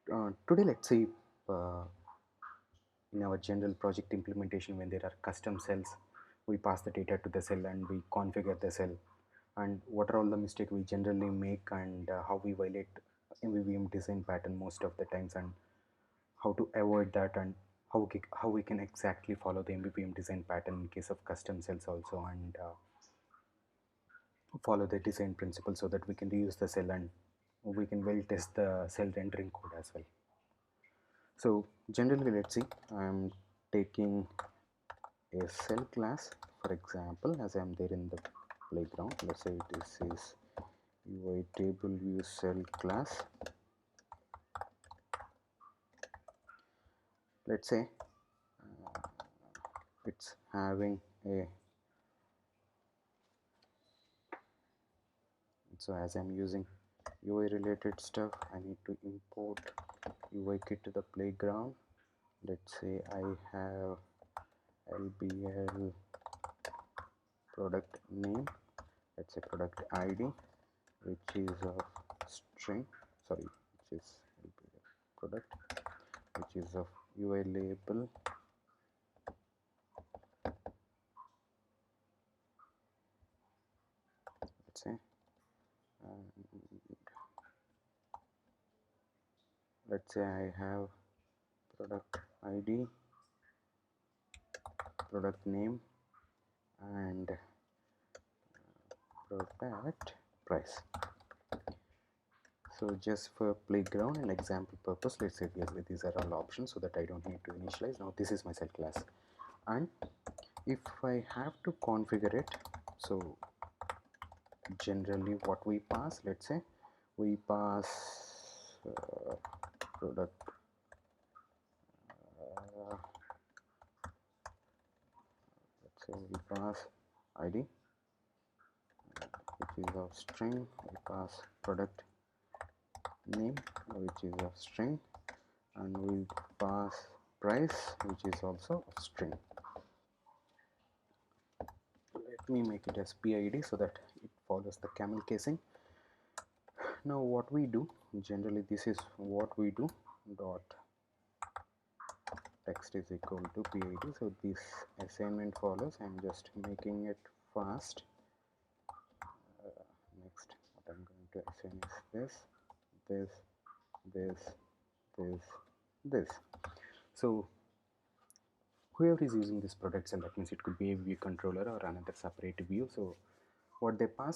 Today, let's say uh, in our general project implementation, when there are custom cells, we pass the data to the cell and we configure the cell. And what are all the mistakes we generally make, and how we violate MVVM design pattern most of the times, and how to avoid that, and how we can exactly follow the MVVM design pattern in case of custom cells also, and follow the design principle so that we can reuse the cell and we can well test the cell rendering code as well. So generally, let's see, I'm taking a cell class, for example, as I'm there in the playground. Let's say this is UI table view cell class. Let's say it's having a, so as I'm using UI related stuff, I need to import UI kit to the playground. Let's say I have LBL product name, let's say product ID, which is of string, sorry, which is LBL product, which is of UI label, let's say, and let's say I have product ID, product name, and product price. So just for playground and example purpose, let's say these are all options so that I don't need to initialize. Now this is my cell class, and if I have to configure it, so generally what we pass, let's say we pass product let's say we pass ID, which is of string, we pass product name, which is of string, and we pass price, which is also of string. Let me make it as PID so that it follows the camel casing. Now what we do, generally this is what we do, dot text is equal to PID. So this assignment follows. I'm just making it fast. Next, what I'm going to assign is this, this, this, this. So whoever is using this product cell, that means it could be a view controller or another separate view. So what they call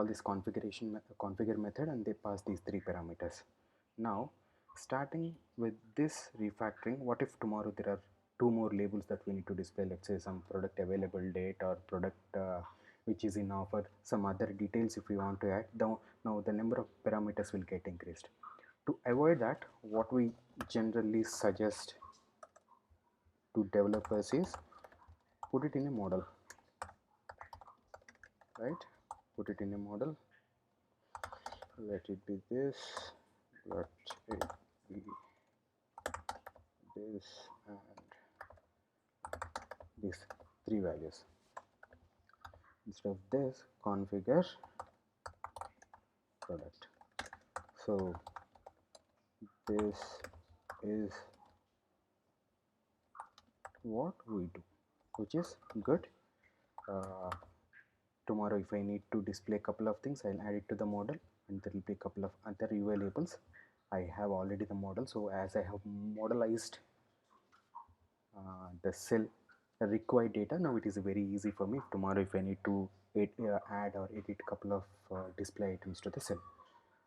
this configure method, and they pass these three parameters. Now starting with this refactoring, what if tomorrow there are two more labels that we need to display, let's say some product available date or product which is in offer, some other details if we want to add. Now the number of parameters will get increased. To avoid that, what we generally suggest to developers is put it in a model, right? Put it in a model, let it be this, let it be this, and these three values. Instead of this, configure product. So this is what we do, which is good. Tomorrow if I need to display a couple of things, I'll add it to the model, and there will be a couple of other UI labels. I have already the model, so as I have modelized the cell required data, now it is very easy for me tomorrow if I need to add or edit a couple of display items to the cell.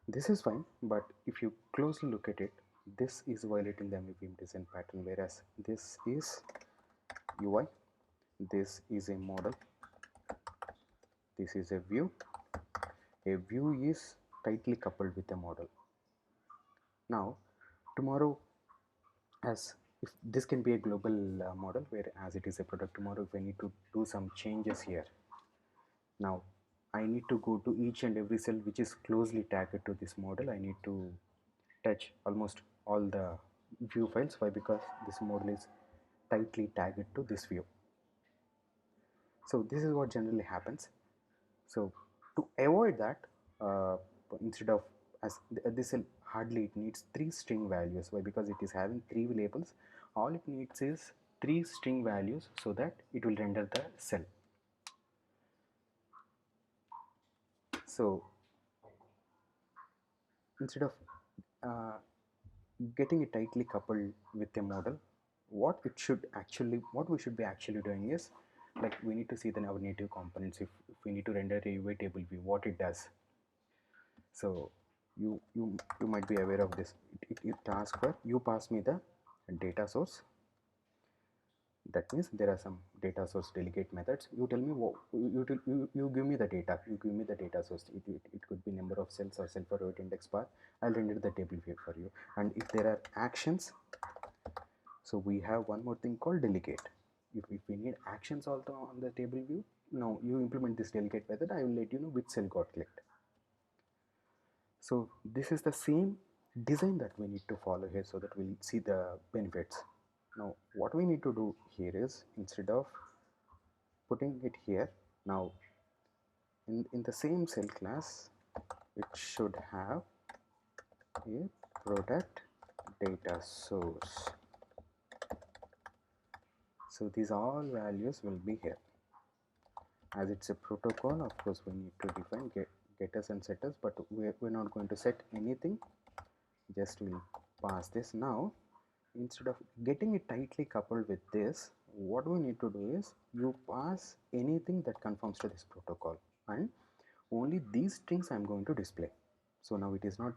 This is fine, but if you closely look at it, this is violating the MVVM design pattern, whereas this is UI, this is a model, this is a view. A view is tightly coupled with a model. Now tomorrow, as if this can be a global model, where as it is a product, tomorrow if I need to do some changes here, now I need to go to each and every cell which is closely tagged to this model. I need to touch almost all the view files. Why? Because this model is tightly tagged to this view. So this is what generally happens. So to avoid that, instead of as this cell, hardly it needs three string values. Why? Because it is having three labels. All it needs is three string values so that it will render the cell. So instead of uh, getting it tightly coupled with a model, what we should be actually doing is, like, we need to see then our native components. If we need to render a UI table view, what it does. So you might be aware of this. It asks for, you pass me the data source. That means there are some data source delegate methods. You tell me what you give me the data. You give me the data source. It could be number of cells or cell for row index bar. I'll render the table view for you. And if there are actions, so we have one more thing called delegate. If we need actions also on the table view, now you implement this delegate method. I will let you know which cell got clicked. So this is the same design that we need to follow here so that we'll see the benefits. Now what we need to do here is, instead of putting it here, now in the same cell class, it should have a product data source. So these all values will be here. As it's a protocol, of course we need to define getters and setters, but we're not going to set anything, just we'll pass this. Now instead of getting it tightly coupled with this, what we need to do is, you pass anything that conforms to this protocol, and only these strings I'm going to display. So now it is not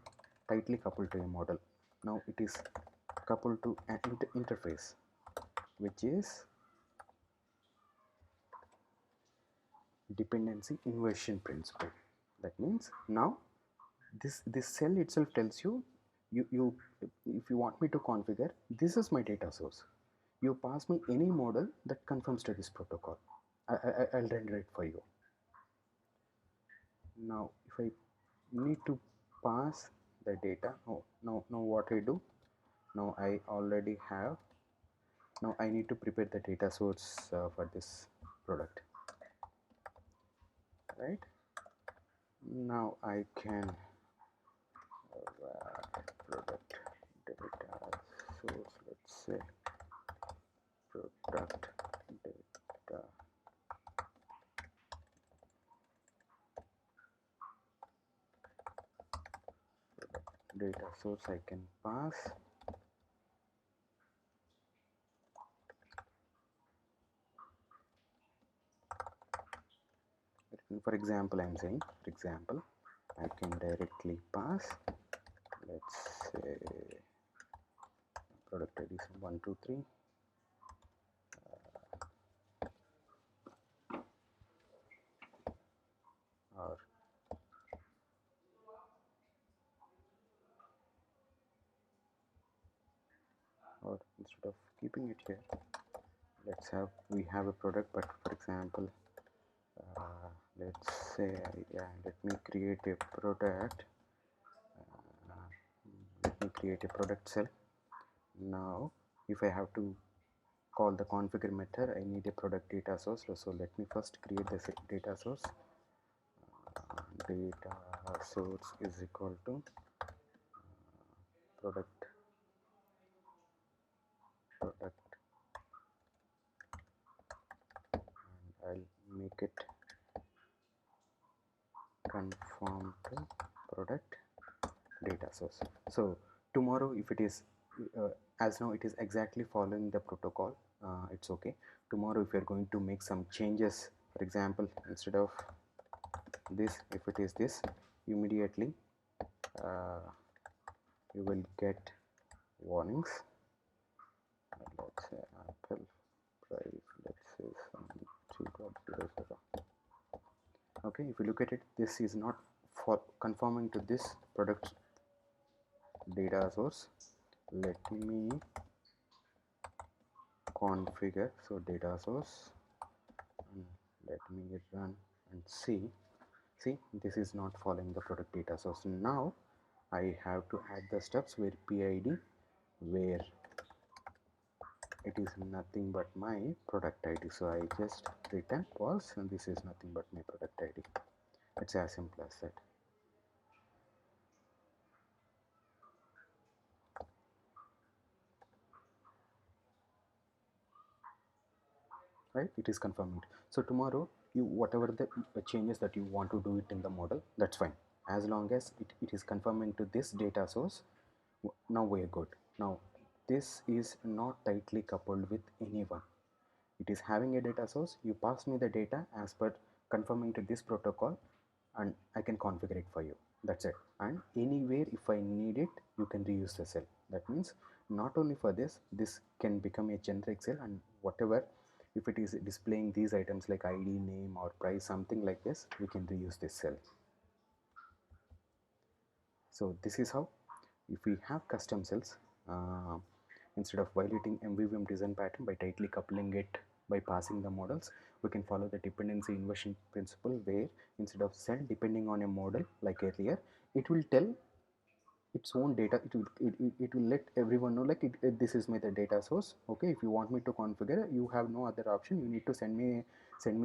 tightly coupled to a model. Now it is coupled to an interface, which is dependency inversion principle. That means now this cell itself tells you, if you want me to configure, this is my data source. You pass me any model that conforms to this protocol. I'll render it for you. Now if I need to pass the data, now what I do, now I already have, now I need to prepare the data source for this product, right? Now I can product data source, let's say product data data source. I can pass for example, I'm saying, for example, I can directly pass, let's say product ID 123, or instead of keeping it here, let's have, we have a product, but for example, let's say, yeah, let me create a product, let me create a product cell. Now if I have to call the configure method, I need a product data source. So let me first create the data source. Data source is equal to product and I'll make it conform to product data source. So tomorrow, if it is as now it is exactly following the protocol, it's okay. Tomorrow if you're going to make some changes, for example, instead of this, if it is this, immediately you will get warnings. Let's say apple price, let's say some 2.00. okay, if you look at it, this is not for conforming to this product data source. Let me configure, so data source, and let me run and see this is not following the product data source. Now I have to add the steps where PID, where it is nothing but my product ID. So I just return false, and this is nothing but my product ID. It's as simple as that. right? It is confirming it. So tomorrow, you whatever the changes that you want to do it in the model, that's fine, as long as it is confirming to this data source. Now we are good. Now this is not tightly coupled with anyone. It is having a data source, you pass me the data as per confirming to this protocol, and I can configure it for you. That's it. And anywhere if I need it, you can reuse the cell. That means not only for this can become a generic cell, and whatever, if it is displaying these items like ID, name or price, something like this, we can reuse this cell. So this is how, if we have custom cells, instead of violating MVVM design pattern by tightly coupling it by passing the models, we can follow the dependency inversion principle, where instead of cell depending on a model like earlier, it will tell its own data. It will let everyone know like this is my the data source. Okay, if you want me to configure, you have no other option, you need to send me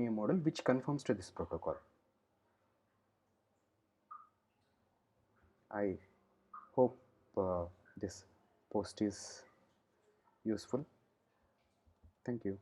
a model which conforms to this protocol. I hope this post is useful. Thank you.